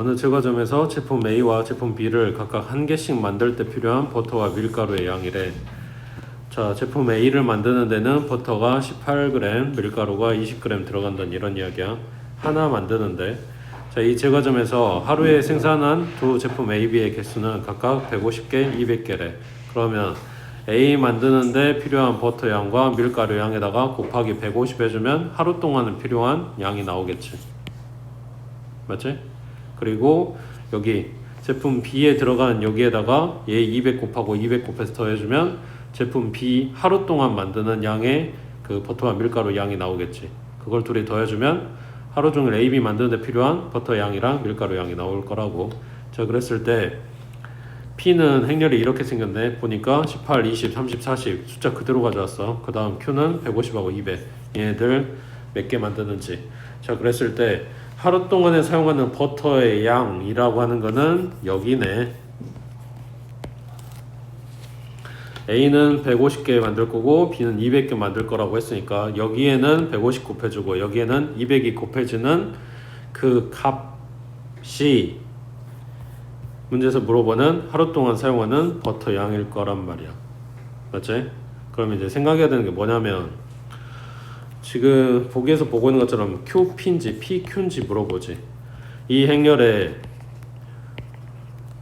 어느 제과점에서 제품 A와 제품 B를 각각 한 개씩 만들 때 필요한 버터와 밀가루의 양이래. 자, 제품 A를 만드는 데는 버터가 18g, 밀가루가 20g 들어간다는 이런 이야기야. 하나 만드는데, 자, 이 제과점에서 하루에 생산한 두 제품 A, B의 개수는 각각 150개, 200개래. 그러면 A 만드는데 필요한 버터 양과 밀가루 양에다가 곱하기 150 해주면 하루 동안은 필요한 양이 나오겠지. 맞지? 그리고 여기 제품 B에 들어간 여기에다가 얘 200 곱하고 200 곱해서 더해주면 제품 B 하루 동안 만드는 양의 그 버터와 밀가루 양이 나오겠지. 그걸 둘이 더해주면 하루 종일 A, B 만드는 데 필요한 버터 양이랑 밀가루 양이 나올 거라고. 자, 그랬을 때 P는 행렬이 이렇게 생겼네. 보니까 18, 20, 30, 40 숫자 그대로 가져왔어. 그 다음 Q는 150하고 200 얘네들 몇 개 만드는지. 자, 그랬을 때 하루 동안에 사용하는 버터의 양이라고 하는 거는 여기네. A는 150개 만들 거고 B는 200개 만들 거라고 했으니까 여기에는 150 곱해주고 여기에는 200이 곱해지는 그 값이 문제에서 물어보는 하루 동안 사용하는 버터 양일 거란 말이야. 맞지? 그럼 이제 생각해야 되는 게 뭐냐면 지금 보기에서 보고 있는 것처럼 QP인지 PQ인지 물어보지. 이 행렬에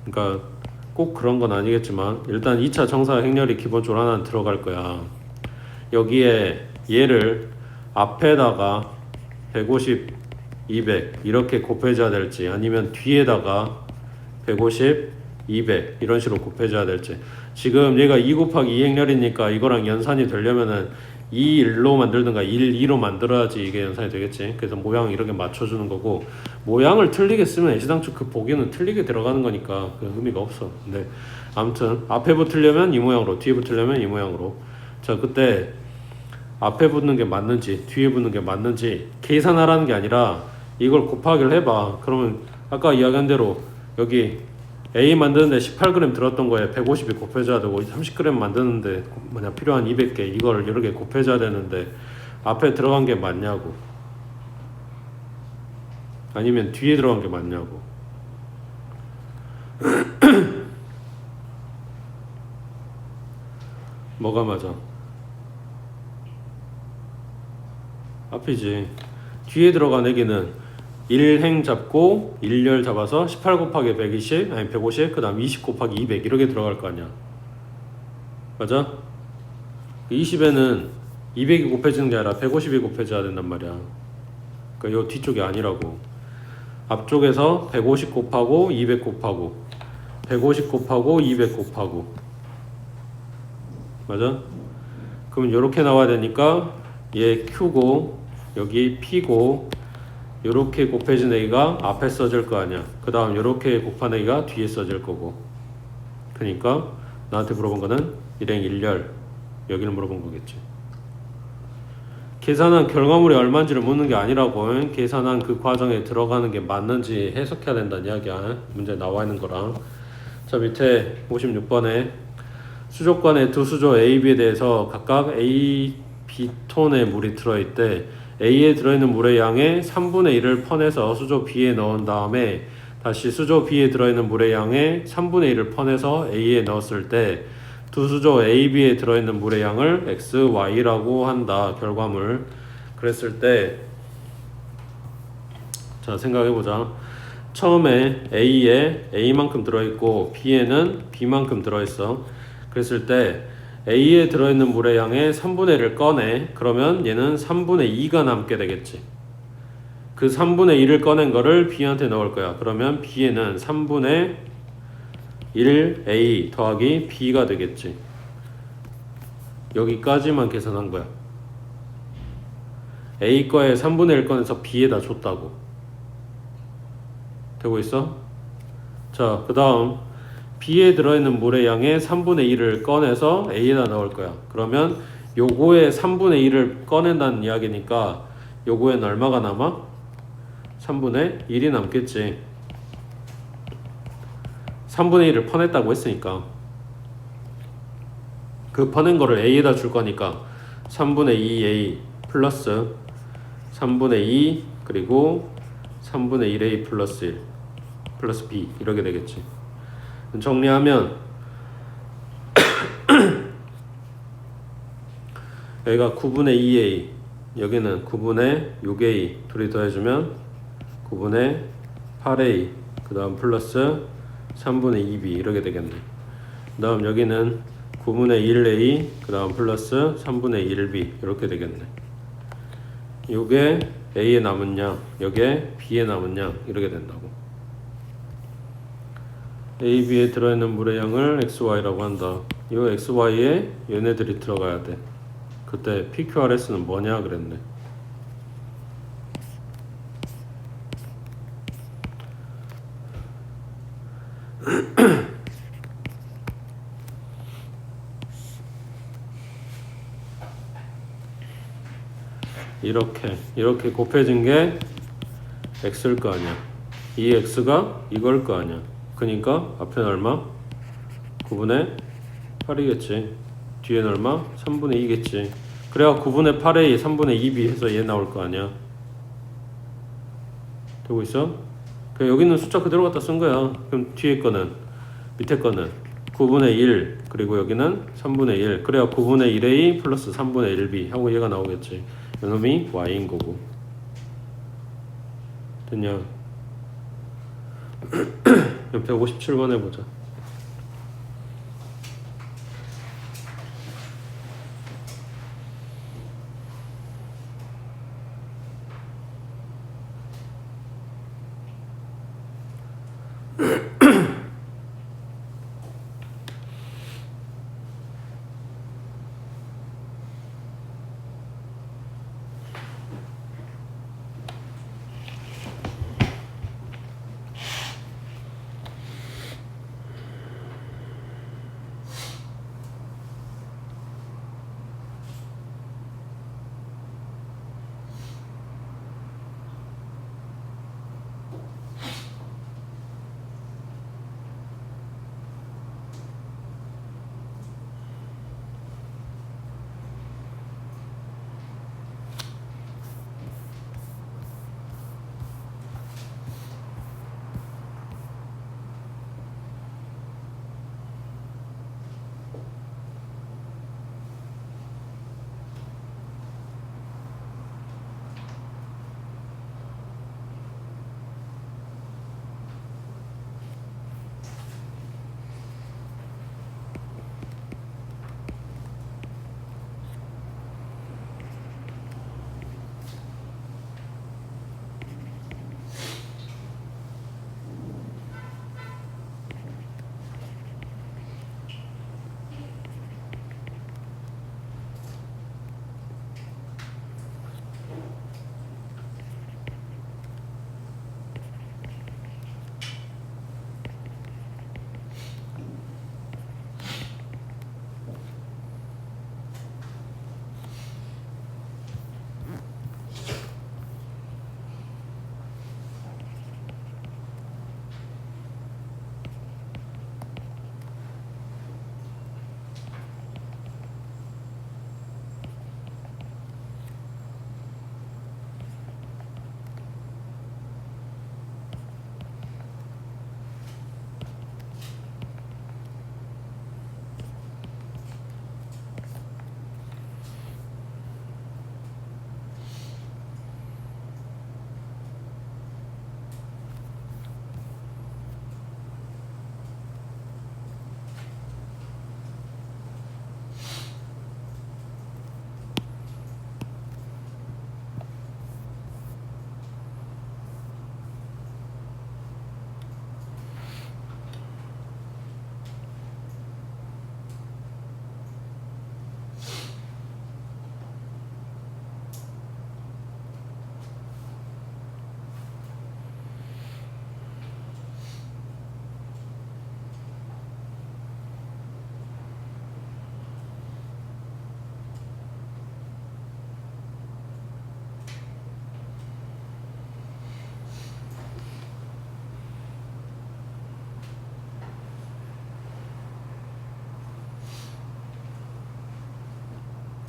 그러니까 꼭 그런 건 아니겠지만 일단 2차 정사 행렬이 기본적으로 하나는 들어갈 거야. 여기에 얘를 앞에다가 150, 200 이렇게 곱해줘야 될지 아니면 뒤에다가 150, 200 이런 식으로 곱해줘야 될지. 지금 얘가 2 곱하기 2 행렬이니까 이거랑 연산이 되려면은 2, 1로 만들든가 1, 2로 만들어야지 이게 연산이 되겠지. 그래서 모양 이렇게 맞춰주는 거고 모양을 틀리게 쓰면 애시당초 그 보기는 틀리게 들어가는 거니까 그 의미가 없어. 근데 아무튼 앞에 붙으려면 이 모양으로 뒤에 붙으려면 이 모양으로. 자, 그때 앞에 붙는 게 맞는지 뒤에 붙는 게 맞는지 계산하라는 게 아니라 이걸 곱하기를 해봐. 그러면 아까 이야기한 대로 여기 A 만드는데 18g 들었던 거에 150이 곱해져야 되고 30g 만드는데 필요한 200개 이걸 여러 개 곱해져야 되는데 앞에 들어간 게 맞냐고 아니면 뒤에 들어간 게 맞냐고. 뭐가 맞아? 앞이지. 뒤에 들어간 애기는 1행 잡고 1열 잡아서 18 곱하기 120 아니 150 그 다음 20 곱하기 200 이렇게 들어갈 거 아니야. 맞아? 20에는 200이 곱해지는 게 아니라 150이 곱해져야 된단 말이야. 그러니까 요 뒤쪽이 아니라고. 앞쪽에서 150 곱하고 200 곱하고 150 곱하고 200 곱하고. 맞아? 그러면 요렇게 나와야 되니까 얘 Q고 여기 P고 요렇게 곱해진 A가 앞에 써질 거 아니야. 그 다음 요렇게 곱한 A가 뒤에 써질 거고. 그러니까 나한테 물어본 거는 1행 1열 여기를 물어본 거겠지. 계산한 결과물이 얼마인지를 묻는 게 아니라고. 계산한 그 과정에 들어가는 게 맞는지 해석해야 된다는 이야기야. 문제에 나와 있는 거랑. 자, 밑에 56번에 수족관에 두 수조 A, B에 대해서 각각 A, B톤의 물이 들어있대. A에 들어있는 물의 양의 3분의 1을 퍼내서 수조 B에 넣은 다음에 다시 수조 B에 들어있는 물의 양의 3분의 1을 퍼내서 A에 넣었을 때 두 수조 A, B에 들어있는 물의 양을 X, Y라고 한다. 결과물. 그랬을 때 자, 생각해보자. 처음에 A에 A만큼 들어있고 B에는 B만큼 들어있어. 그랬을 때 A에 들어있는 물의 양의 3분의 1을 꺼내. 그러면 얘는 3분의 2가 남게 되겠지. 그 3분의 1을 꺼낸 거를 B한테 넣을 거야. 그러면 B에는 3분의 1 A 더하기 B가 되겠지. 여기까지만 계산한 거야. A 거에 3분의 1 꺼내서 B에다 줬다고. 되고 있어? 자, 그 다음 B에 들어있는 물의 양의 3분의 1을 꺼내서 A에다 넣을 거야. 그러면 요거의 3분의 1을 꺼낸다는 이야기니까 요거엔 얼마가 남아? 3분의 1이 남겠지. 3분의 1을 퍼냈다고 했으니까 그 퍼낸 거를 A에다 줄 거니까 3분의 2A 플러스 3분의 2 그리고 3분의 1A 플러스 1 플러스 B 이렇게 되겠지. 정리하면 여기가 9분의 2A, 여기는 9분의 6A 둘이 더해주면 9분의 8A, 그 다음 플러스 3분의 2B 이렇게 되겠네. 그 다음 여기는 9분의 1A, 그 다음 플러스 3분의 1B 이렇게 되겠네. 요게 A에 남은 양, 요게 B에 남은 양 이렇게 된다고. A, B에 들어있는 물의 양을 XY라고 한다. 이 XY에 얘네들이 들어가야 돼. 그때 PQRS는 뭐냐 그랬네. 이렇게 곱해진 게 X일 거 아니야. 이 X가 이걸 거 아니야. 그러니까 앞에는 얼마? 9분의 8이겠지. 뒤에는 얼마? 3분의 2겠지. 그래야 9분의 8A 3분의 2B 해서 얘 나올 거 아니야. 되고 있어? 그냥 여기는 숫자 그대로 갖다 쓴 거야. 그럼 뒤에 거는, 밑에 거는 9분의 1, 그리고 여기는 3분의 1. 그래야 9분의 1A 플러스 3분의 1B 하고 얘가 나오겠지. 이놈이 Y인 거고. 됐냐? 157번 해보자.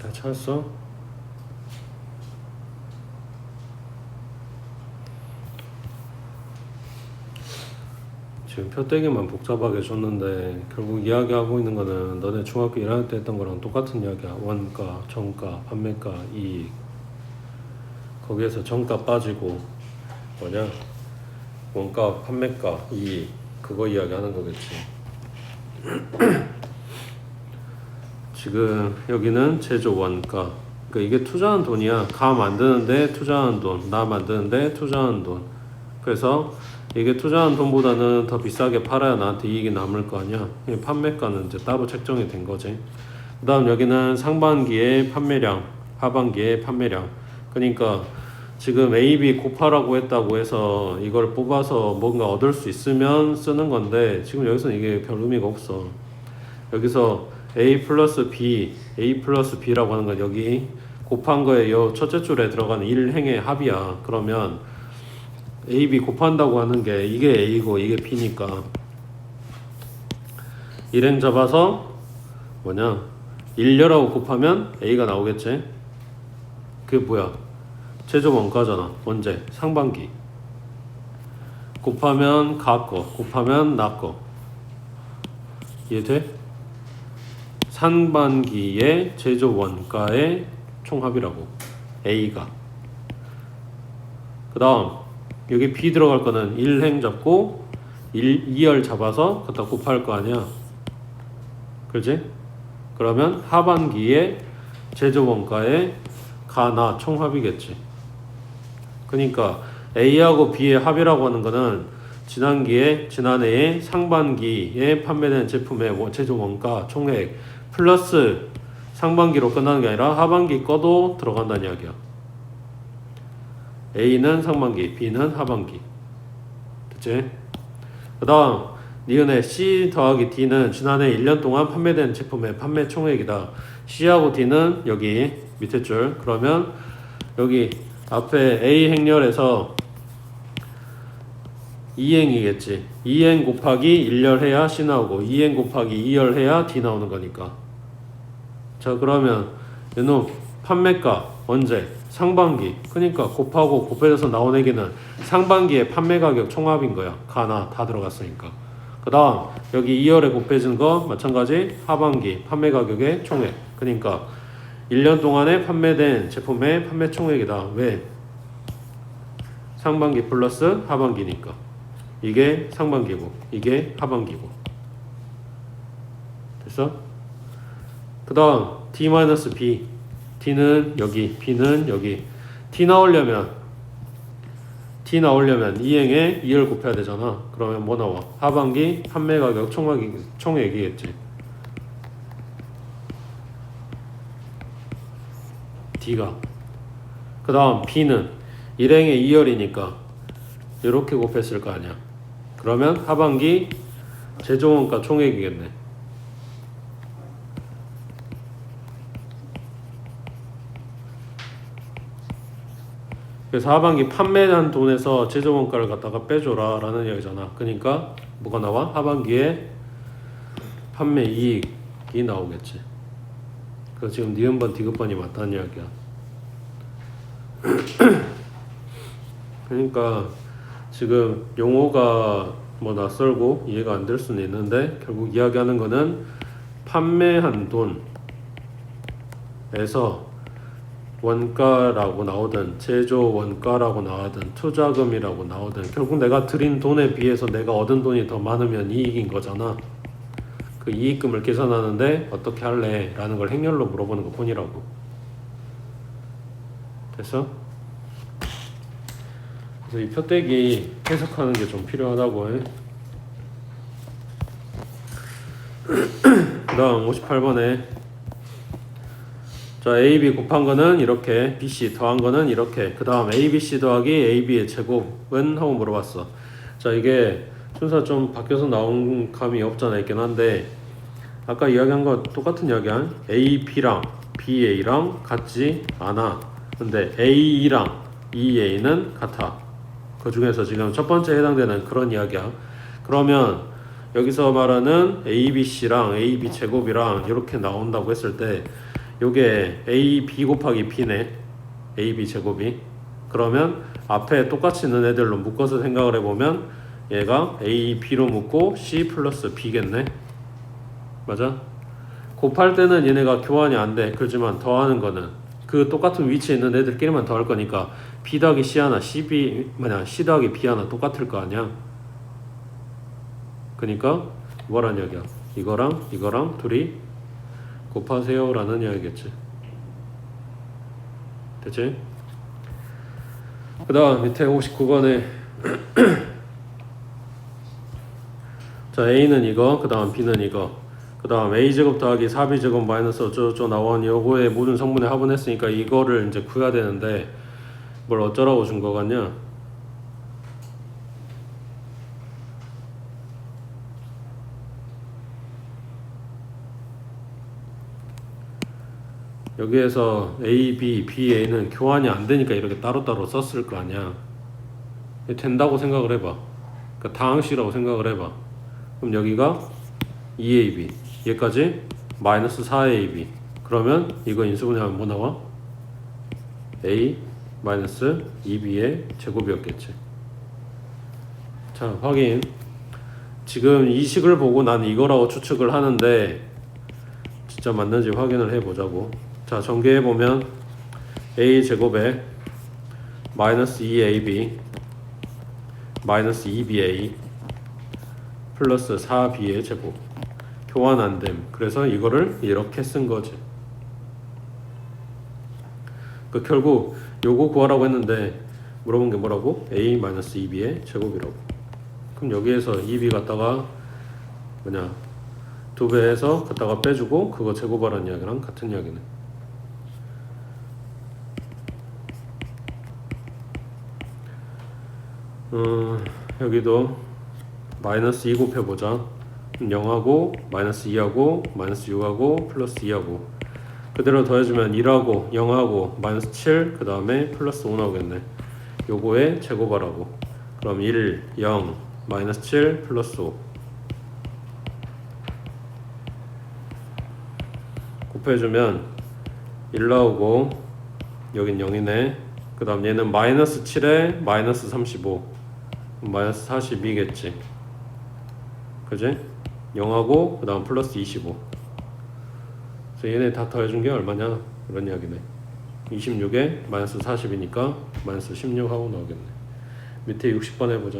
다 찾았어? 지금 표대기만 복잡하게 줬는데 결국 이야기하고 있는 거는 너네 중학교 1학년 때 했던 거랑 똑같은 이야기야. 원가, 정가, 판매가, 이익. 거기에서 정가 빠지고 뭐냐? 원가, 판매가, 이익. 그거 이야기하는 거겠지. 지금 여기는 제조 원가. 그러니까 이게 투자한 돈이야. 가 만드는데 투자한 돈, 나 만드는데 투자한 돈. 그래서 이게 투자한 돈보다는 더 비싸게 팔아야 나한테 이익이 남을 거 아니야. 판매가는 이제 따로 책정이 된 거지. 그 다음 여기는 상반기의 판매량, 하반기의 판매량. 그러니까 지금 A, B 곱하라고 했다고 해서 이걸 뽑아서 뭔가 얻을 수 있으면 쓰는 건데 지금 여기서는 이게 별 의미가 없어. 여기서 A 플러스 B, A 플러스 B라고 하는 건 여기 곱한 거에 요 첫째 줄에 들어가는 1행의 합이야. 그러면 A, B 곱한다고 하는 게 이게 A고 이게 B니까 1행 잡아서 뭐냐 1렬하고 곱하면 A가 나오겠지. 그게 뭐야? 제조 원가잖아. 언제? 상반기. 곱하면 가 거, 곱하면 나 거. 이해돼? 상반기의 제조 원가의 총합이라고. A가. 그 다음 여기 B 들어갈 거는 1행 잡고 2열 잡아서 갖다 곱할 거 아니야. 그렇지? 그러면 하반기에 제조 원가의 가나 총합이겠지. 그러니까 A하고 B의 합이라고 하는 거는 지난해의 상반기에 판매된 제품의 제조 원가 총액 플러스 상반기로 끝나는 게 아니라 하반기 거도 들어간다는 이야기야. A는 상반기, B는 하반기. 됐지? 그 다음 니은의 C 더하기 D는 지난해 1년 동안 판매된 제품의 판매 총액이다. C하고 D는 여기 밑에 줄. 그러면 여기 앞에 A 행렬에서 2행이겠지. 2행 곱하기 1열 해야 C 나오고 2행 곱하기 2열 해야 D 나오는 거니까. 자 그러면 이놈 판매가 언제? 상반기. 그러니까 곱하고 곱해져서 나온 얘기는 상반기의 판매 가격 총합인 거야. 가나 다 들어갔으니까. 그 다음 여기 2열에 곱해진 거 마찬가지 하반기 판매 가격의 총액. 그러니까 1년 동안에 판매된 제품의 판매 총액이다. 왜? 상반기 플러스 하반기니까. 이게 상반기고 이게 하반기고. 됐어? 그 다음 D-B. D는 여기, B는 여기. D 나오려면 2행에 2를 곱해야 되잖아. 그러면 뭐 나와? 하반기 판매 가격 총액이겠지. D가. 그 다음 B는 1행에 2열이니까 이렇게 곱했을 거 아니야. 그러면 하반기 제조원가 총액이겠네. 그래서 하반기 판매한 돈에서 제조원가를 갖다가 빼줘라 라는 이야기잖아. 그러니까 뭐가 나와? 하반기에 판매 이익이 나오겠지. 그래서 지금 니은번 디귿번이 맞다는 이야기야. 그러니까 지금 용어가 뭐 낯설고 이해가 안 될 수는 있는데 결국 이야기하는 거는 판매한 돈에서 원가라고 나오든 제조 원가라고 나오든 투자금이라고 나오든 결국 내가 들인 돈에 비해서 내가 얻은 돈이 더 많으면 이익인 거잖아. 그 이익금을 계산하는데 어떻게 할래? 라는 걸 행렬로 물어보는 것 뿐이라고. 됐어? 그래서 이 표대기 해석하는 게 좀 필요하다고 해. 그 다음 58번에 자, AB 곱한 거는 이렇게, BC 더한 거는 이렇게. 그 다음 ABC 더하기 AB의 제곱은 하고 물어봤어. 자, 이게 순서 좀 바뀌어서 나온 감이 없잖아 있긴 한데 아까 이야기한 거 똑같은 이야기야. AB랑 BA랑 같지 않아. 근데 AE랑 EA는 같아. 그 중에서 지금 첫 번째 해당되는 그런 이야기야. 그러면 여기서 말하는 ABC랑 AB 제곱이랑 이렇게 나온다고 했을 때 요게 AB 곱하기 B네. AB 제곱이. 그러면 앞에 똑같이 있는 애들로 묶어서 생각을 해보면 얘가 A, B로 묶고 C 플러스 B겠네. 맞아? 곱할 때는 얘네가 교환이 안 돼. 그렇지만 더하는 거는 그 똑같은 위치에 있는 애들끼리만 더할 거니까 B 더하기 C 하나, C 더하기 B 하나 똑같을 거 아니야. 그러니까 뭐란 이야기야? 이거랑 둘이 곱하세요 라는 이야기겠지. 됐지? 그 다음 밑에 59번에 자 A는 이거, 그 다음 B는 이거, 그 다음 A제곱 더하기 4B제곱 마이너스 어쩌고저쩌고 나온 요거의 모든 성분의 합은 했으니까 이거를 이제 구해야 되는데 뭘 어쩌라고 준 거 같냐? 여기에서 A, B, B, A는 교환이 안 되니까 이렇게 따로따로 썼을 거 아니야. 된다고 생각을 해봐. 그러니까 다항식이라고 생각을 해봐. 그럼 여기가 2AB, 얘까지 마이너스 4AB. 그러면 이거 인수분해하면 뭐 나와? A 마이너스 2B의 제곱이었겠지. 자, 확인. 지금 이 식을 보고 난 이거라고 추측을 하는데 진짜 맞는지 확인을 해보자고. 자, 전개해보면 A 제곱에 마이너스 2AB 마이너스 2BA 플러스 4B의 제곱 교환 안됨. 그래서 이거를 이렇게 쓴 거지. 그 결국 요거 구하라고 했는데 물어본 게 뭐라고? A 마이너스 2B의 제곱이라고. 그럼 여기에서 2B 갖다가 뭐냐 2배에서 갖다가 빼주고 그거 제곱하라는 이야기랑 같은 이야기네. 여기도 마이너스 2 곱해보자. 0하고 마이너스 2하고 마이너스 6하고 플러스 2하고 그대로 더해주면 1하고 0하고 마이너스 7 그 다음에 플러스 5 나오겠네. 요거에 제곱하라고. 그럼 1, 0, 마이너스 7 플러스 5 곱해주면 1 나오고 여긴 0이네. 그 다음 얘는 마이너스 7에 마이너스 35 마이너스 42겠지. 그지? 0하고 그 다음 플러스 25. 그래서 얘네 다 더해준 게 얼마냐? 이런 이야기네. 26에 마이너스 40이니까 마이너스 16하고 나오겠네. 밑에 60번 해보자.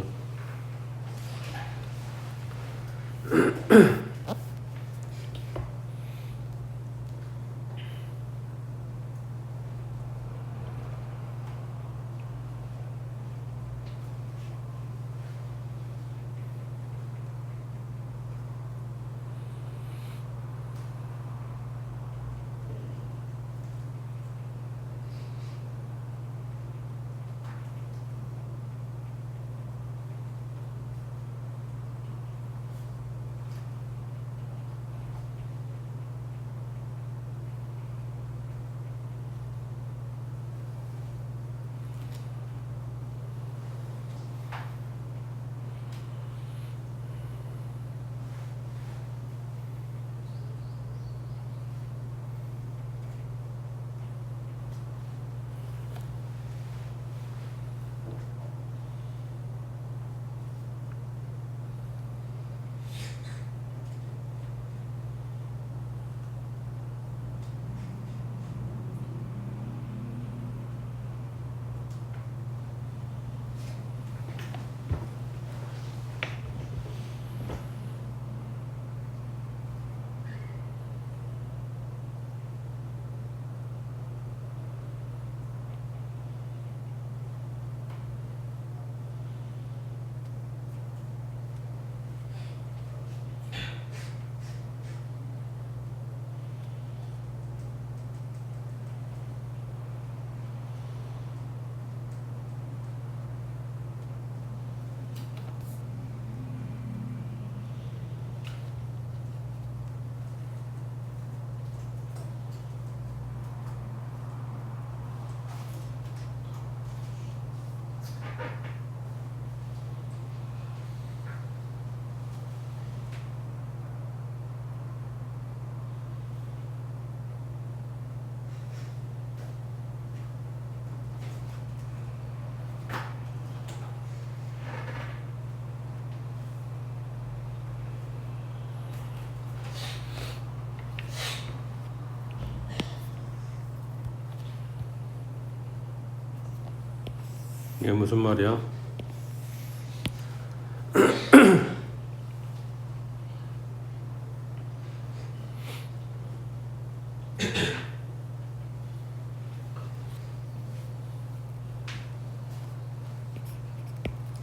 이게 무슨 말이야?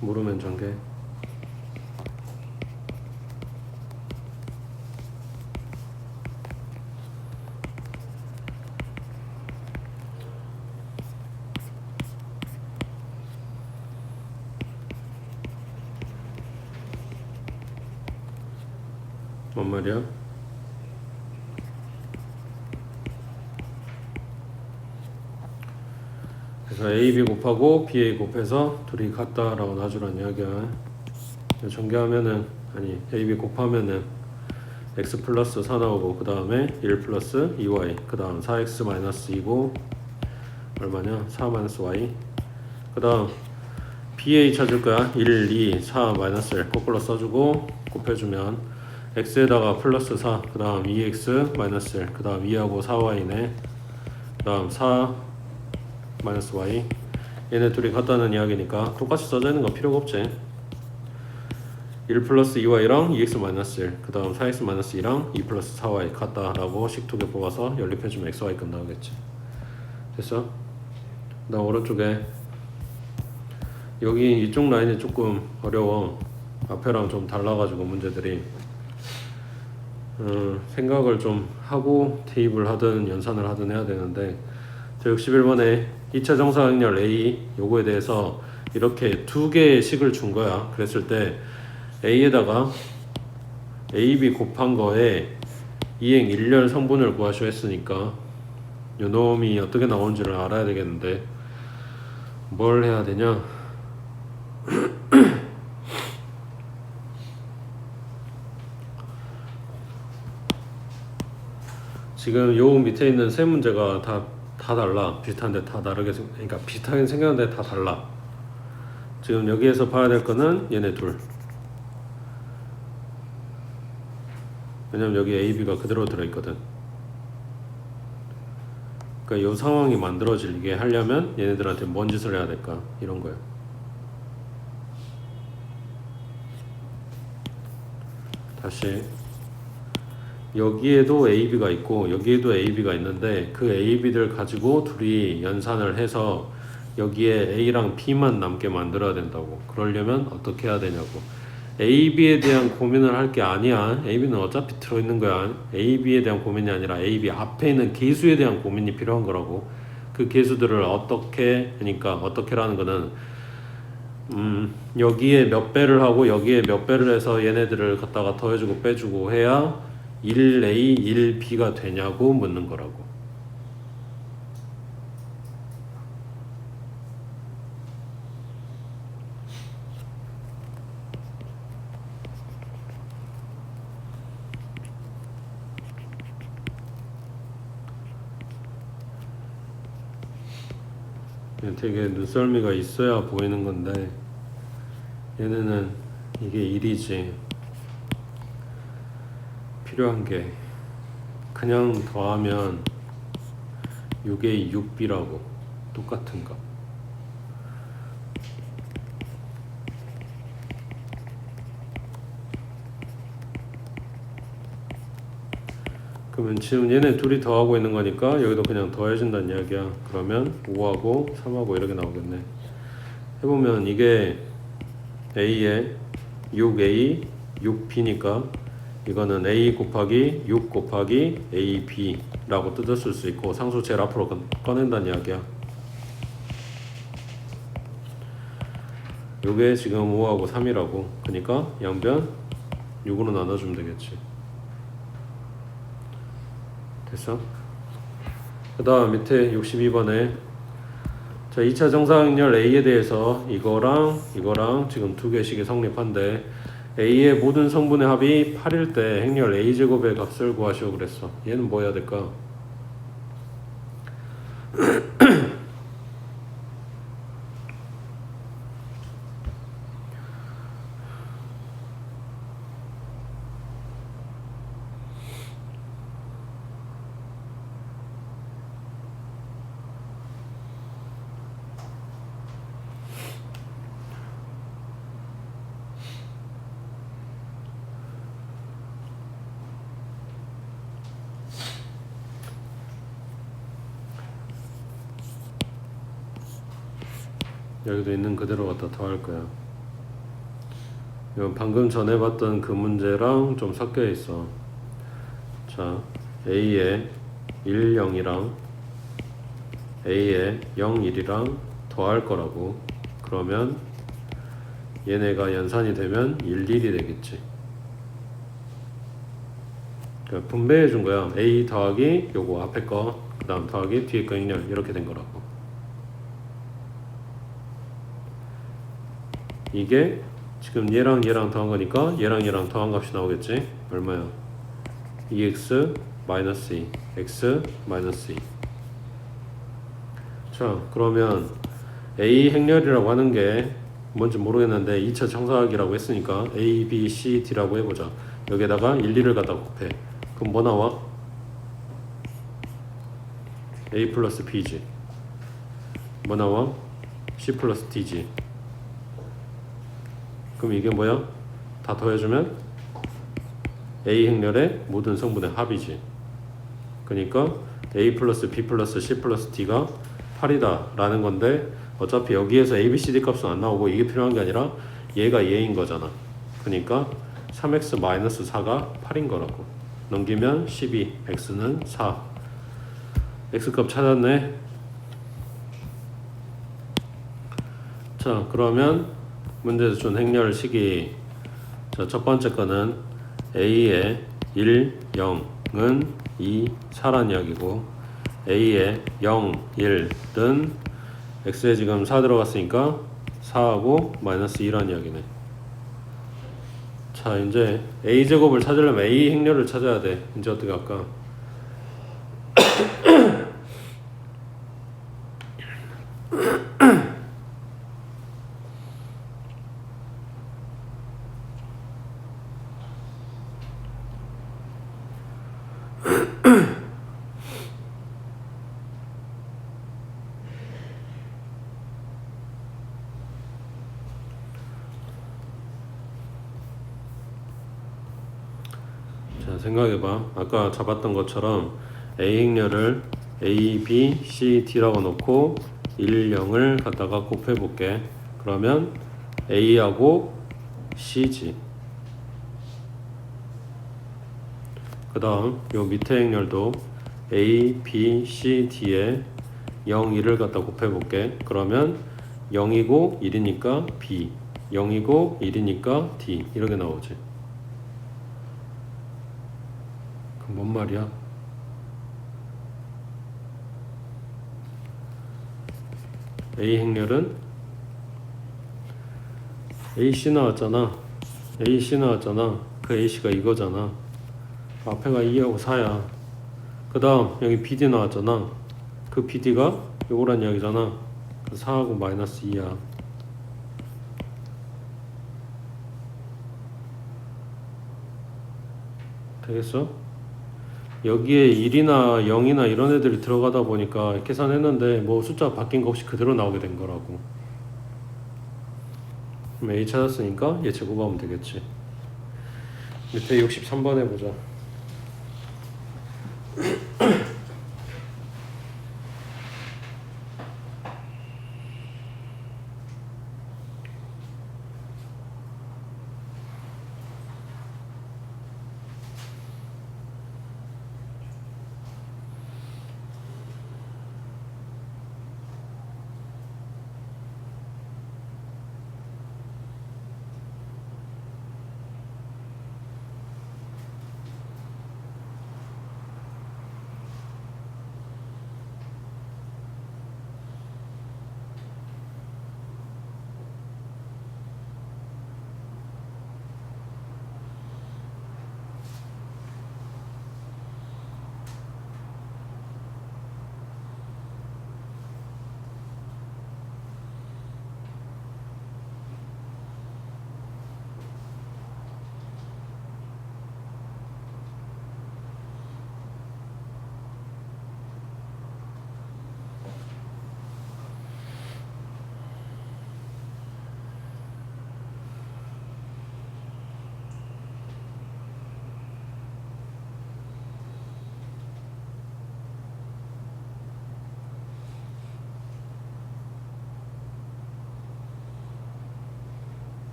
모르면 전개. 뭔 말이야? 그래서 AB 곱하고 BA 곱해서 둘이 같다라고 놔주란 이야기야. 전개하면은 아니 AB 곱하면은 x 플러스 4 나오고 그 다음에 1 플러스 2y 그 다음 4x 마이너스 2고 얼마냐? 4 마이너스 y 그 다음 BA 찾을 거야. 1, 2, 4 마이너스 1 거꾸로 써주고 곱해주면 x에다가 플러스 4 그 다음 2x 마이너스 1 그 다음 2하고 4y네 그 다음 4 마이너스 y 얘네 둘이 같다는 이야기니까 똑같이 써져 있는 건 필요가 없지. 1 플러스 2y랑 2x 마이너스 1 그 다음 4x 마이너스 2랑 2 플러스 4y 같다라고 식 두 개 뽑아서 연립해주면 xy 끝나오겠지. 됐어? 그 다음 오른쪽에 여기 이쪽 라인이 조금 어려워. 앞에랑 좀 달라가지고 문제들이 생각을 좀 하고 대입을 하든 연산을 하든 해야 되는데 저 61번에 2차 정사각형렬 A 요거에 대해서 이렇게 두 개의 식을 준 거야. 그랬을 때 A에다가 AB 곱한 거에 이행 1열 성분을 구하시오 했으니까 요 놈이 어떻게 나오는지를 알아야 되겠는데 뭘 해야 되냐. 지금 요 밑에 있는 세 문제가 다 달라. 비슷한데 다 다르게 그러니까 비슷하게 생겼는데 다 달라. 지금 여기에서 봐야 될 거는 얘네 둘. 왜냐면 여기 A, B가 그대로 들어있거든. 그러니까 이 상황이 만들어지게 하려면 얘네들한테 뭔 짓을 해야 될까? 이런 거야. 다시 여기에도 AB가 있고 여기에도 AB가 있는데 그 AB들 가지고 둘이 연산을 해서 여기에 A랑 B만 남게 만들어야 된다고. 그러려면 어떻게 해야 되냐고. AB에 대한 고민을 할 게 아니야. AB는 어차피 들어있는 거야. AB에 대한 고민이 아니라 AB 앞에 있는 계수에 대한 고민이 필요한 거라고. 그 계수들을 어떻게, 그러니까 어떻게라는 거는 여기에 몇 배를 하고 여기에 몇 배를 해서 얘네들을 갖다가 더해주고 빼주고 해야 1A, 1B가 되냐고 묻는 거라고. 되게 눈썰미가 있어야 보이는 건데 얘네는 이게 1이지. 필요한 게 그냥 더하면 6A 6B라고 똑같은 거. 그러면 지금 얘네 둘이 더하고 있는 거니까 여기도 그냥 더해준다는 이야기야. 그러면 5하고 3하고 이렇게 나오겠네. 해보면 이게 A에 6A 6B니까 이거는 A 곱하기 6 곱하기 AB라고 뜯었을 수 있고 상수 제일 앞으로 꺼낸다는 이야기야. 요게 지금 5하고 3이라고. 그러니까 양변 6으로 나눠주면 되겠지. 됐어? 그 다음 밑에 62번에 자 2차 정사각형렬 A에 대해서 이거랑 지금 두 개씩이 성립한데 A의 모든 성분의 합이 8일 때 행렬 A제곱의 값을 구하시오 그랬어. 얘는 뭐 해야 될까? 여기도 있는 그대로 갖다 더할 거야. 이건 방금 전에 봤던 그 문제랑 좀 섞여 있어. 자, A에 1, 0이랑 A에 0, 1이랑 더할 거라고. 그러면 얘네가 연산이 되면 1, 1이 되겠지. 그러니까 분배해 준 거야. A 더하기 요거 앞에 거, 그 다음 더하기 뒤에 거 행렬, 이렇게 된 거라고. 이게 지금 얘랑 얘랑 더한 거니까 얘랑 얘랑 더한 값이 나오겠지. 얼마야? 2x 마이너스 2, x 마이너스 2. 자, 그러면 A 행렬이라고 하는 게 뭔지 모르겠는데 2차 정사각이라고 했으니까 A, B, C, D라고 해보자. 여기에다가 1, 2를 갖다 곱해. 그럼 뭐 나와? A 플러스 B지. 뭐 나와? C 플러스 D지. 그럼 이게 뭐야? 다 더해주면 A 행렬의 모든 성분의 합이지. 그러니까 A 플러스 B 플러스 C 플러스 D가 8이다 라는 건데, 어차피 여기에서 A, B, C, D 값은 안 나오고 이게 필요한 게 아니라 얘가 얘인 거잖아. 그러니까 3x 마이너스 4가 8인 거라고. 넘기면 12, x는 4. x값 찾았네. 자, 그러면 문제에서 준 행렬식이, 자, 첫 번째 거는 A의 1, 0은 2, 4란 이야기고, A의 0, 1은 x에 지금 4 들어갔으니까 4하고 마이너스 2란 이야기네. 자, 이제 A제곱을 찾으려면 A 행렬을 찾아야 돼. 이제 어떻게 할까? 자, 생각해봐. 아까 잡았던 것처럼 A 행렬을 A, B, C, D라고 놓고 1, 0을 갖다가 곱해볼게. 그러면 A하고 C지. 그 다음 요 밑에 행렬도 A, B, C, D에 0, 1을 갖다 곱해볼게. 그러면 0이고 1이니까 B, 0이고 1이니까 D, 이렇게 나오지. 그럼 뭔 말이야? A 행렬은 AC 나왔잖아. AC 나왔잖아. 그 AC가 이거잖아. 앞에가 2하고 4야. 그 다음 여기 BD 나왔잖아. 그 BD가 요거란 이야기잖아. 4하고 마이너스 2야. 되겠어? 여기에 1이나 0이나 이런 애들이 들어가다 보니까 계산했는데 뭐 숫자 바뀐 거 없이 그대로 나오게 된 거라고. 그럼 A 찾았으니까 얘 제곱하면 되겠지. 밑에 63번 해보자.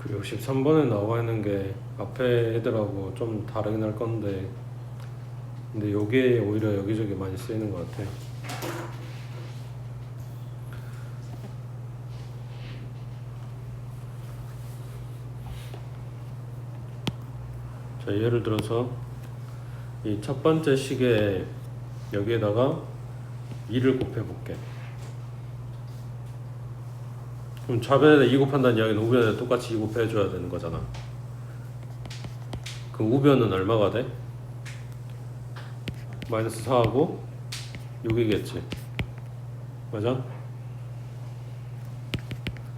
그리고 13번에 나와 있는 게 앞에 애들하고 좀 다르긴 할 건데, 근데 요게 오히려 여기저기 많이 쓰이는 것 같아. 자, 예를 들어서 이 첫 번째 식에 여기에다가 2를 곱해 볼게. 그럼 좌변에다 2 곱한다는 이야기는 우변에다 똑같이 2 곱해줘야 되는 거잖아. 그럼 우변은 얼마가 돼? 마이너스 4하고 6이겠지. 맞아?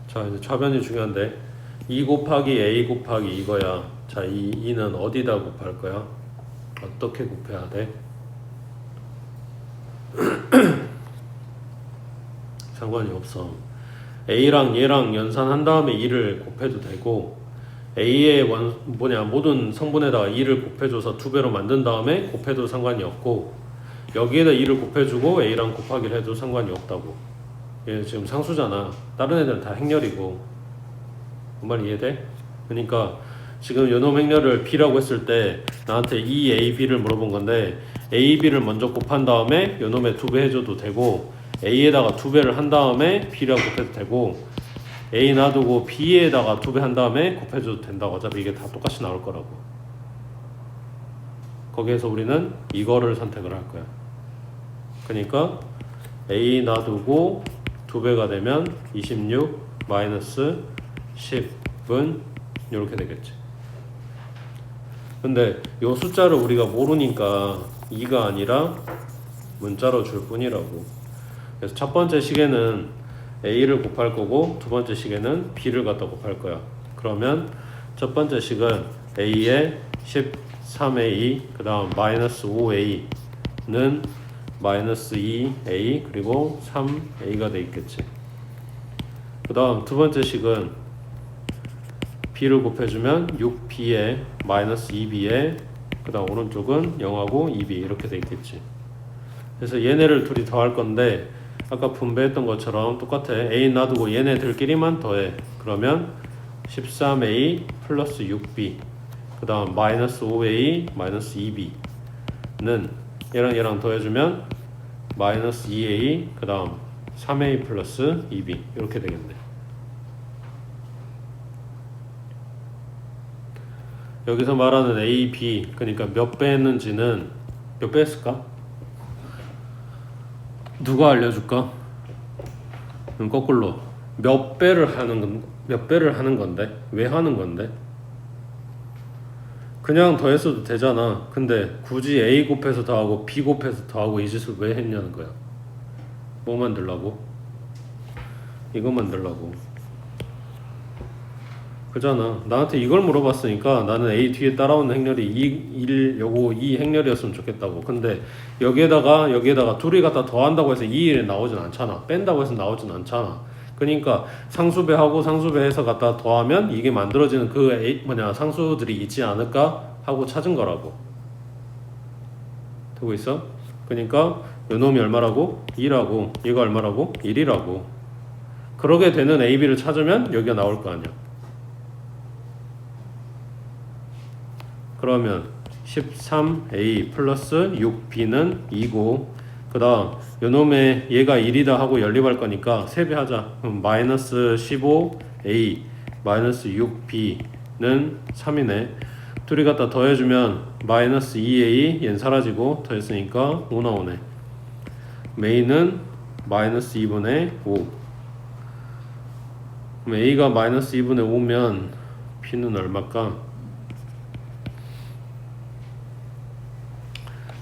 자, 이제 좌변이 중요한데 2 곱하기 a 곱하기 이거야. 자, 이 2는 어디다 곱할 거야? 어떻게 곱해야 돼? 상관이 없어. A랑 얘랑 연산한 다음에 2를 곱해도 되고, A의 모든 성분에다가 2를 곱해줘서 2배로 만든 다음에 곱해도 상관이 없고, 여기에다 2를 곱해주고 A랑 곱하기를 해도 상관이 없다고. 얘 지금 상수잖아. 다른 애들은 다 행렬이고. 그 말 이해돼? 그러니까 지금 요놈 행렬을 B라고 했을 때 나한테 이 A, B를 물어본 건데, A, B를 먼저 곱한 다음에 요놈에 2배 해줘도 되고, A에다가 2배를 한 다음에 B라고 곱해도 되고, A 놔두고 B에다가 2배 한 다음에 곱해줘도 된다고. 어차피 이게 다 똑같이 나올 거라고. 거기에서 우리는 이거를 선택을 할 거야. 그러니까 A 놔두고 2배가 되면 26 마이너스 10은 이렇게 되겠지. 근데 이 숫자를 우리가 모르니까 2가 아니라 문자로 줄 뿐이라고. 그래서 첫 번째 식에는 A를 곱할 거고 두 번째 식에는 B를 갖다 곱할 거야. 그러면 첫 번째 식은 A에 13A 그 다음 마이너스 5A는 마이너스 2A 그리고 3A가 돼 있겠지. 그 다음 두 번째 식은 B를 곱해주면 6B에 마이너스 2B에 그 다음 오른쪽은 0하고 2B 이렇게 돼 있겠지. 그래서 얘네를 둘이 더할 건데 아까 분배했던 것처럼 똑같아. A 놔두고 얘네들끼리만 더해. 그러면 13A 플러스 6B 그 다음 마이너스 5A 마이너스 2B는 얘랑 더해주면 마이너스 2A 그 다음 3A 플러스 2B 이렇게 되겠네. 여기서 말하는 A, B 그러니까 몇 배 했는지는 몇 배 했을까? 누가 알려줄까? 거꾸로 몇 배를 하는 건데 왜 하는 건데? 그냥 더했어도 되잖아. 근데 굳이 A 곱해서 더하고 B 곱해서 더하고 이 짓을 왜 했냐는 거야. 뭐 만들라고? 이거 만들라고. 그잖아. 나한테 이걸 물어봤으니까 나는 A 뒤에 따라오는 행렬이 이 행렬이었으면 좋겠다고. 근데 여기에다가 둘이 갖다 더한다고 해서 2에 나오진 않잖아. 뺀다고 해서 나오진 않잖아. 그러니까 상수배하고 상수배해서 갖다 더하면 이게 만들어지는 상수들이 있지 않을까 하고 찾은 거라고. 되고 있어? 그러니까 요놈이 얼마라고? 2라고. 이거 얼마라고? 1이라고. 그러게 되는 A, B를 찾으면 여기가 나올 거 아니야. 그러면 13A 플러스 6B는 2고 그 다음 요놈의 얘가 1이다 하고 연립할 거니까 3배 하자. 그럼 마이너스 15A 마이너스 6B는 3이네. 둘이 갖다 더해주면 마이너스 2A 얘는 사라지고 더했으니까 5 나오네. A는 마이너스 2분의 5. 그럼 A가 마이너스 2분의 5면 B는 얼마일까?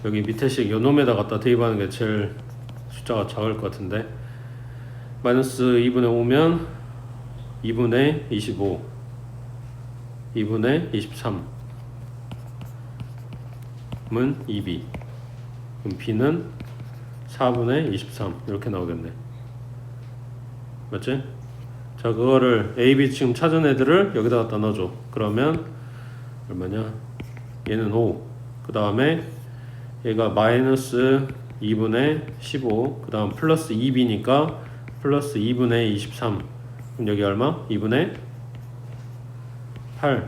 여기 밑에 식 요놈에다 갖다 대입하는 게 제일 숫자가 작을 것 같은데 마이너스 2분의 5면 2분의 25 2분의 23은 2B 그럼 B는 4분의 23 이렇게 나오겠네. 맞지? 자 그거를 A, B 지금 찾은 애들을 여기다 갖다 넣어줘. 그러면 얼마냐? 얘는 5 그 다음에 얘가 마이너스 2분의 15 그 다음 플러스 2B니까 플러스 2분의 23 그럼 여기 얼마? 2분의 8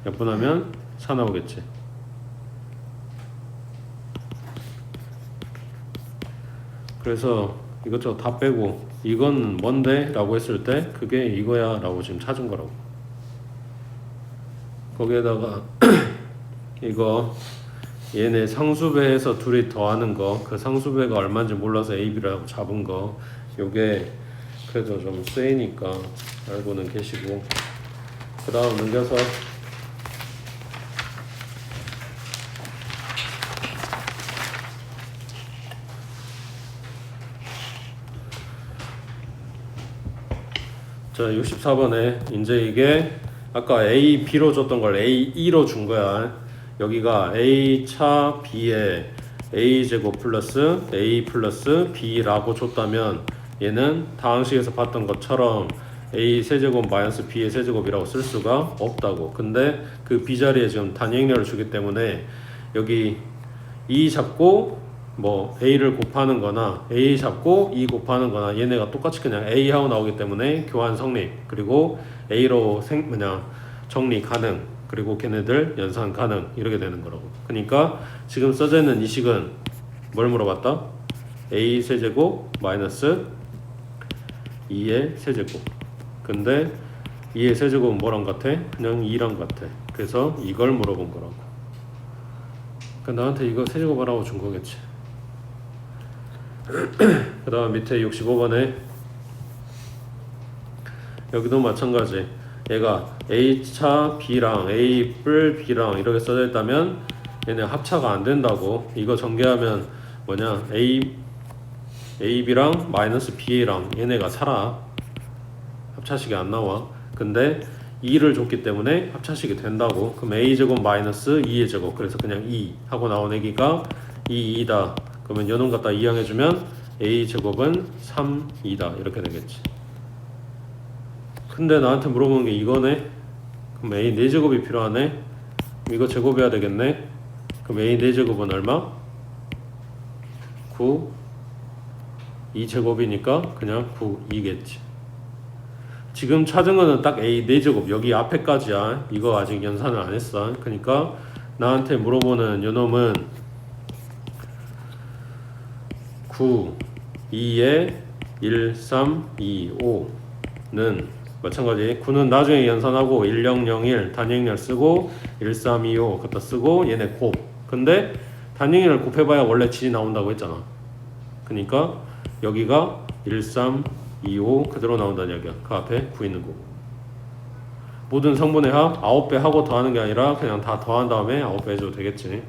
약분하면 4 나오겠지. 그래서 이것저것 다 빼고 이건 뭔데? 라고 했을 때 그게 이거야 라고 지금 찾은 거라고. 거기에다가 이거 얘네 상수배해서 둘이 더하는 거, 그 상수배가 얼마인지 몰라서 A, B라고 잡은 거, 요게 그래도 좀 세이니까 알고는 계시고, 그 다음 넘겨서 자 64번에 이제 이게 아까 A, B로 줬던 걸 A, E로 준 거야. 여기가 A 차 B에 A 제곱 플러스 A 플러스 B라고 줬다면 얘는 다항식에서 봤던 것처럼 A 세제곱 마이너스 B의 세제곱이라고 쓸 수가 없다고. 근데 그 B 자리에 지금 단위행렬을 주기 때문에 여기 E 잡고 뭐 A를 곱하는 거나 A 잡고 E 곱하는 거나 얘네가 똑같이 그냥 A 하고 나오기 때문에 교환 성립, 그리고 A로 정리 가능, 그리고 걔네들 연산 가능, 이렇게 되는 거라고. 그러니까 지금 써져 있는 이 식은 뭘 물어봤다? A 세제곱 마이너스 2의 세제곱. 근데 2의 세제곱은 뭐랑 같아? 그냥 2랑 같아. 그래서 이걸 물어본 거라고. 그러니까 나한테 이거 세제곱하라고 준 거겠지. 그 다음 밑에 65번에 여기도 마찬가지. 얘가 A차 B랑 A 뿔 B랑 이렇게 써져 있다면 얘네 합차가 안 된다고. 이거 전개하면 뭐냐, AB랑 마이너스 BA랑 얘네가 살아. 합차식이 안 나와. 근데 2를 줬기 때문에 합차식이 된다고. 그럼 A제곱 마이너스 2의 제곱, 그래서 그냥 2 하고 나온 애기가 2다. 그러면 요놈 갖다 이항해주면 A제곱은 3이다 이렇게 되겠지. 근데 나한테 물어보는 게 이거네. 그럼 A 4제곱이 필요하네. 이거 제곱해야 되겠네. 그럼 A 4제곱은 얼마? 9 2제곱이니까 그냥 9이겠지. 지금 찾은 거는 딱 A 4제곱 여기 앞에까지야. 이거 아직 연산을 안 했어. 그러니까 나한테 물어보는 요놈은 9 2에 1 3 2 5는 마찬가지. 9는 나중에 연산하고 1001 단위행렬 쓰고 1325 갖다 쓰고 얘네 곱. 근데 단위행렬을 곱해봐야 원래 질이 나온다고 했잖아. 그러니까 여기가 1325 그대로 나온다는 얘기야. 그 앞에 9 있는 거고. 모든 성분의 합 9배 하고 더하는 게 아니라 그냥 다 더한 다음에 9배 해줘도 되겠지.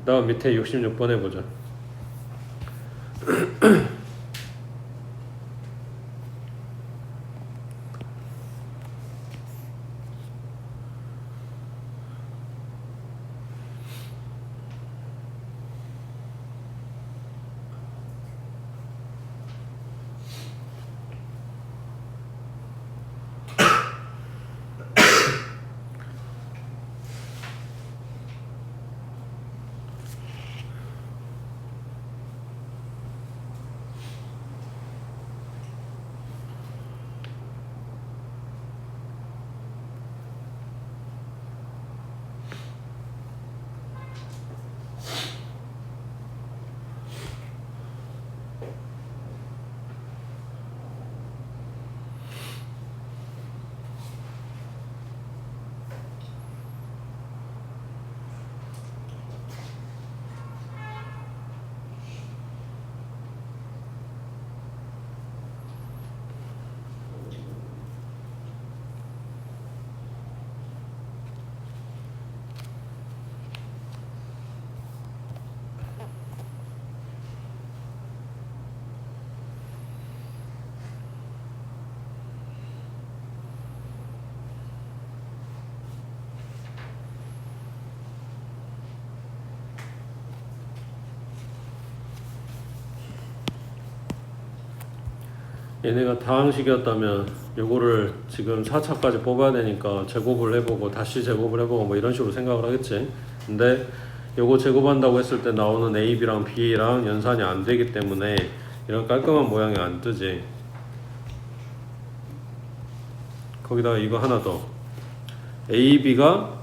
다음 밑에 66번 해보자. 얘네가 다항식이었다면 요거를 지금 4차까지 뽑아야 되니까 제곱을 해보고 다시 제곱을 해보고 뭐 이런 식으로 생각을 하겠지. 근데 요거 제곱한다고 했을 때 나오는 A, B랑 B랑 연산이 안 되기 때문에 이런 깔끔한 모양이 안 뜨지. 거기다가 이거 하나 더. A, B가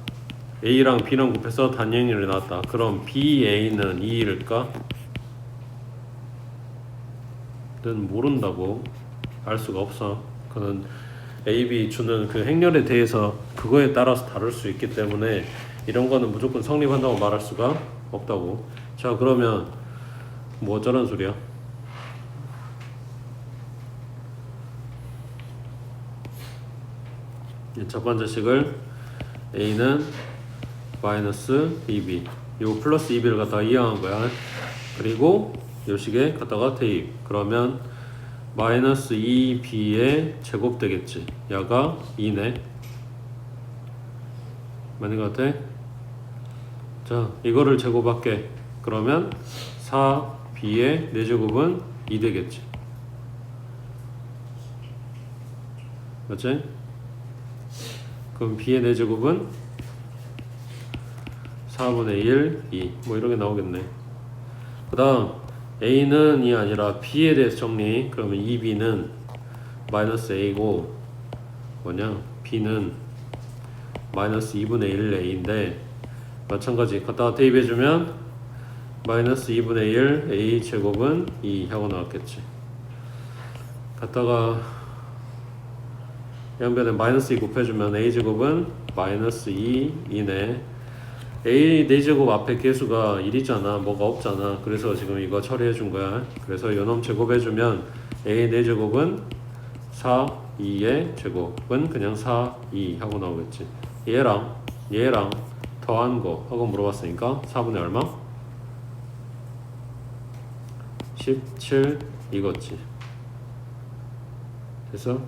A랑 B랑 곱해서 단위행렬이 나왔다. 그럼 BA는 2일까? 는 모른다고. 알 수가 없어. 그는 A, B 주는 그 행렬에 대해서 그거에 따라서 다를 수 있기 때문에 이런 거는 무조건 성립한다고 말할 수가 없다고. 자, 그러면 뭐 어쩌란 소리야? 첫 번째 식을 A는 마이너스 2B 요 플러스 2B를 갖다가 이항한 거야. 그리고 요 식에 갖다가 대입. 그러면 마이너스 2B의 제곱 되겠지. 야가 2네. 맞는 것 같아? 자, 이거를 제곱할게. 그러면 4B의 4제곱은 2 되겠지. 맞지? 그럼 B의 4제곱은 4분의 1, 2. 뭐 이렇게 나오겠네. 그 다음 A는 이 아니라 B에 대해서 정리. 그러면 2B는 마이너스 A고 뭐냐? B는 마이너스 2분의 1 A인데 마찬가지 갖다가 대입해주면 마이너스 2분의 1 A 제곱은 2 하고 나왔겠지. 갖다가 양변에 마이너스 2 곱해주면 A 제곱은 마이너스 2이네. A 4제곱 앞에 개수가 1이잖아. 뭐가 없잖아. 그래서 지금 이거 처리해 준 거야. 그래서 요놈 제곱해 주면 A 4제곱은 4, 2의 제곱은 그냥 4, 2 하고 나오겠지. 얘랑 더한 거 하고 물어봤으니까 4분의 얼마? 17 이거지. 됐어?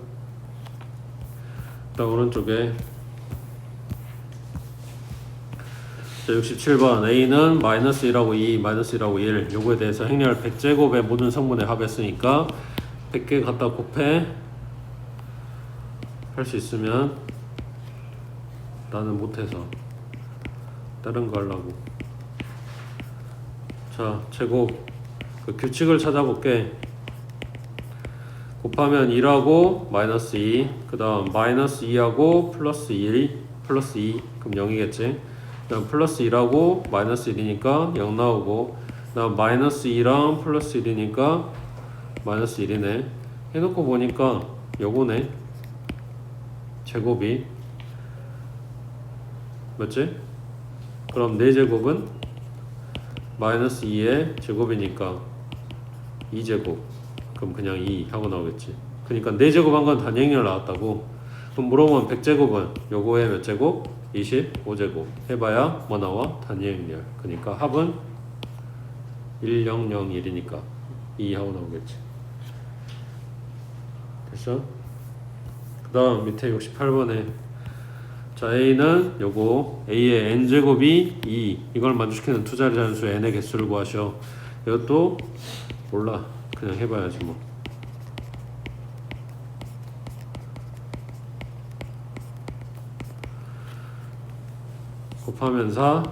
딱 오른쪽에 자, 67번 A는 마이너스 1하고 2, 마이너스 1하고 1 요거에 대해서 행렬 100제곱의 모든 성분에 합했으니까 100개 갖다 곱해 할 수 있으면 나는 못해서 다른 거 하려고. 자, 제곱 그 규칙을 찾아볼게. 곱하면 1하고 마이너스 2, 그 다음 마이너스 2하고 플러스 1, 플러스 2 그럼 0이겠지. 그다음 플러스 1하고 마이너스 1이니까 0 나오고, 그다음 마이너스 2랑 플러스 1이니까 마이너스 1이네. 해놓고 보니까 요거네. 제곱이 맞지? 그럼 4제곱은 마이너스 2의 제곱이니까 2제곱. 그럼 그냥 2 하고 나오겠지. 그러니까 4제곱 한 건 단위행렬 나왔다고. 그럼 물어보면 100제곱은 요거의 몇 제곱? 25제곱 해봐야 뭐 나와? 단위행렬. 그러니까 합은 1001이니까 2 하고 나오겠지. 됐어? 그 다음 밑에 68번에 자, A는 요거 A의 n제곱이 2 이걸 만족시키는 두 자리 잔수 n의 개수를 구하셔. 이것도 몰라. 그냥 해봐야지 뭐. 곱하면 4,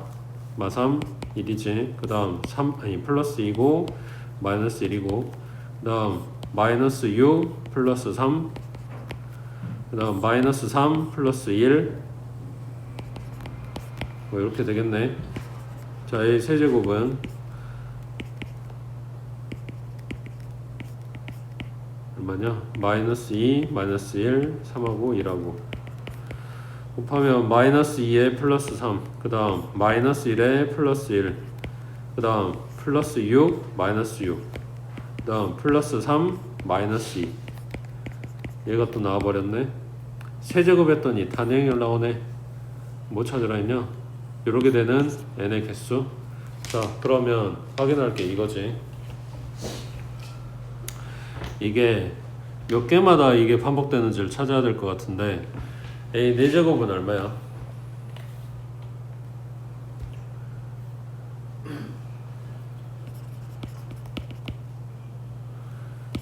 마3, 1이지. 그 다음 3, 아니 플러스 2고 마이너스 1이고, 그 다음 마이너스 6 플러스 3, 그 다음 마이너스 3 플러스 1 뭐 이렇게 되겠네. 자, 이 세제곱은 얼마냐? 마이너스 2, 마이너스 1, 3하고 1하고 곱하면 마이너스 2에 플러스 3, 그 다음 마이너스 1에 플러스 1, 그 다음 플러스 6, 마이너스 6, 그 다음 플러스 3, 마이너스 2. 얘가 또 나와버렸네. 세제곱 했더니 단위행렬 나오네. 뭐 찾으라 했냐? 이렇게 되는 n의 개수. 자, 그러면 확인할 게 이거지. 이게 몇 개마다 이게 반복되는지를 찾아야 될 것 같은데, A 4제곱은 얼마야?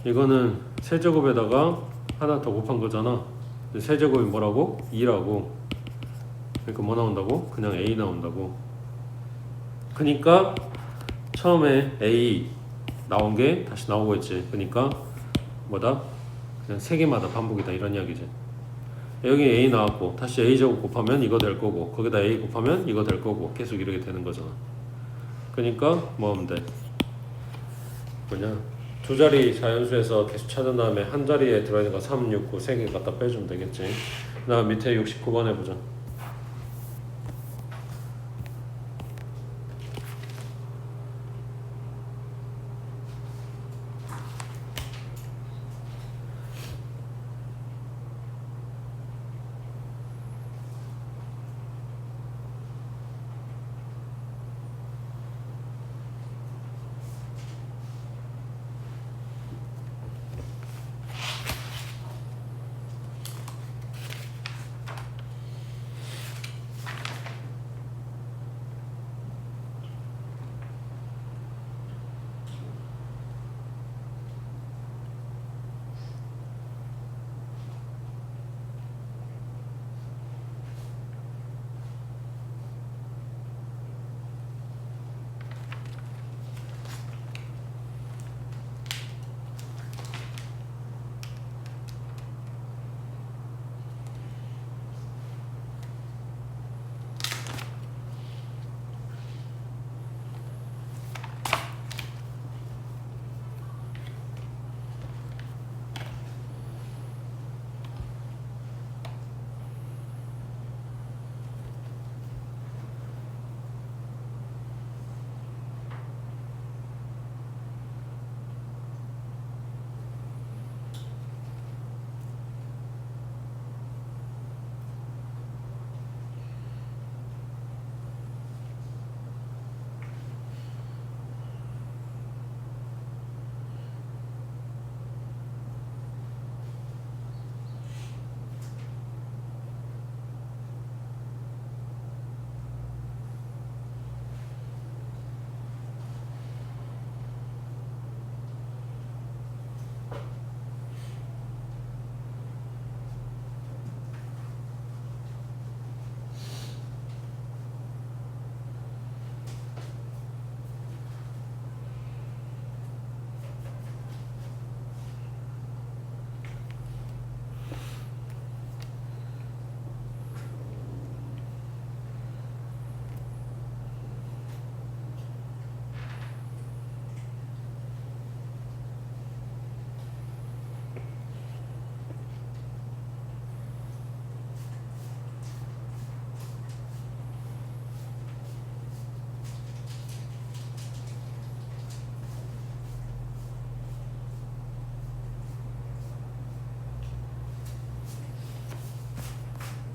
이거는 세제곱에다가 하나 더 곱한 거잖아. 세제곱이 뭐라고? 2라고. 그러니까 뭐 나온다고? 그냥 A 나온다고. 그러니까 처음에 A 나온 게 다시 나오고 있지. 그러니까 뭐다? 그냥 3개마다 반복이다 이런 이야기지. 여기 A 나왔고 다시 A제곱 곱하면 이거 될 거고 거기다 A 곱하면 이거 될 거고 계속 이렇게 되는 거잖아. 그러니까 뭐 하면 돼? 뭐냐? 두 자리 자연수에서 계속 찾은 다음에 한 자리에 들어있는 거 3, 6, 9 세 개 갖다 빼주면 되겠지. 그 다음 밑에 69번 해보자.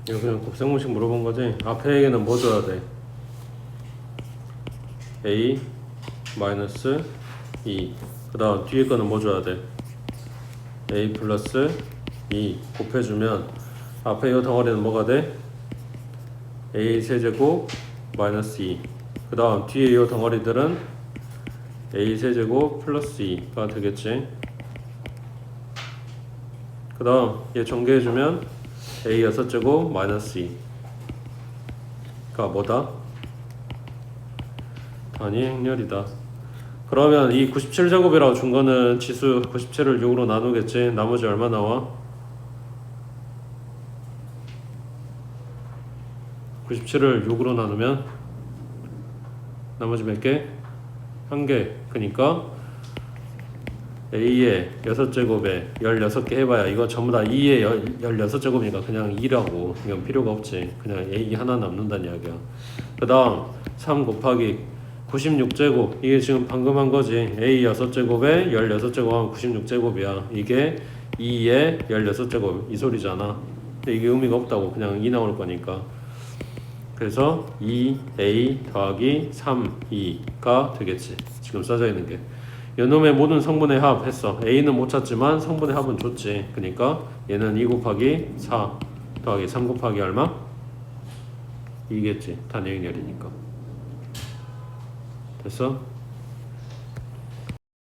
이거 그냥 곱셈공식 물어본 거지. 앞에 얘기는 뭐 줘야 돼? A 마이너스 2. 그 다음 뒤에 거는 뭐 줘야 돼? A 플러스 2 곱해주면 앞에 이 덩어리는 뭐가 돼? A 세제곱 마이너스 2. 그 다음 뒤에 이 덩어리들은 A 세제곱 플러스 2가 되겠지. 그 다음 얘 전개해주면 A 6제곱 마이너스 2가 뭐다? 단위 행렬이다. 그러면 이 97제곱이라고 준 거는 지수 97을 6으로 나누겠지. 나머지 얼마 나와? 97을 6으로 나누면 나머지 몇 개? 1개. 그니까 A의 6제곱에 16개 해봐야 이거 전부 다 2의 16제곱이니까 그냥 2라고. 이건 필요가 없지. 그냥 A 하나 남는다는 이야기야. 그 다음 3 곱하기 96제곱. 이게 지금 방금 한 거지. A 6제곱에 16제곱 하면 96제곱이야. 이게 2의 16제곱. 이 소리잖아. 근데 이게 의미가 없다고. 그냥 2 나올 거니까. 그래서 2A 더하기 3, 2가 되겠지. 지금 써져 있는 게. 요놈의 모든 성분의 합 했어. A는 못 찾지만 성분의 합은 줬지. 그러니까 얘는 2 곱하기 4 더하기 3 곱하기 얼마? 2겠지. 단위행렬이니까. 됐어?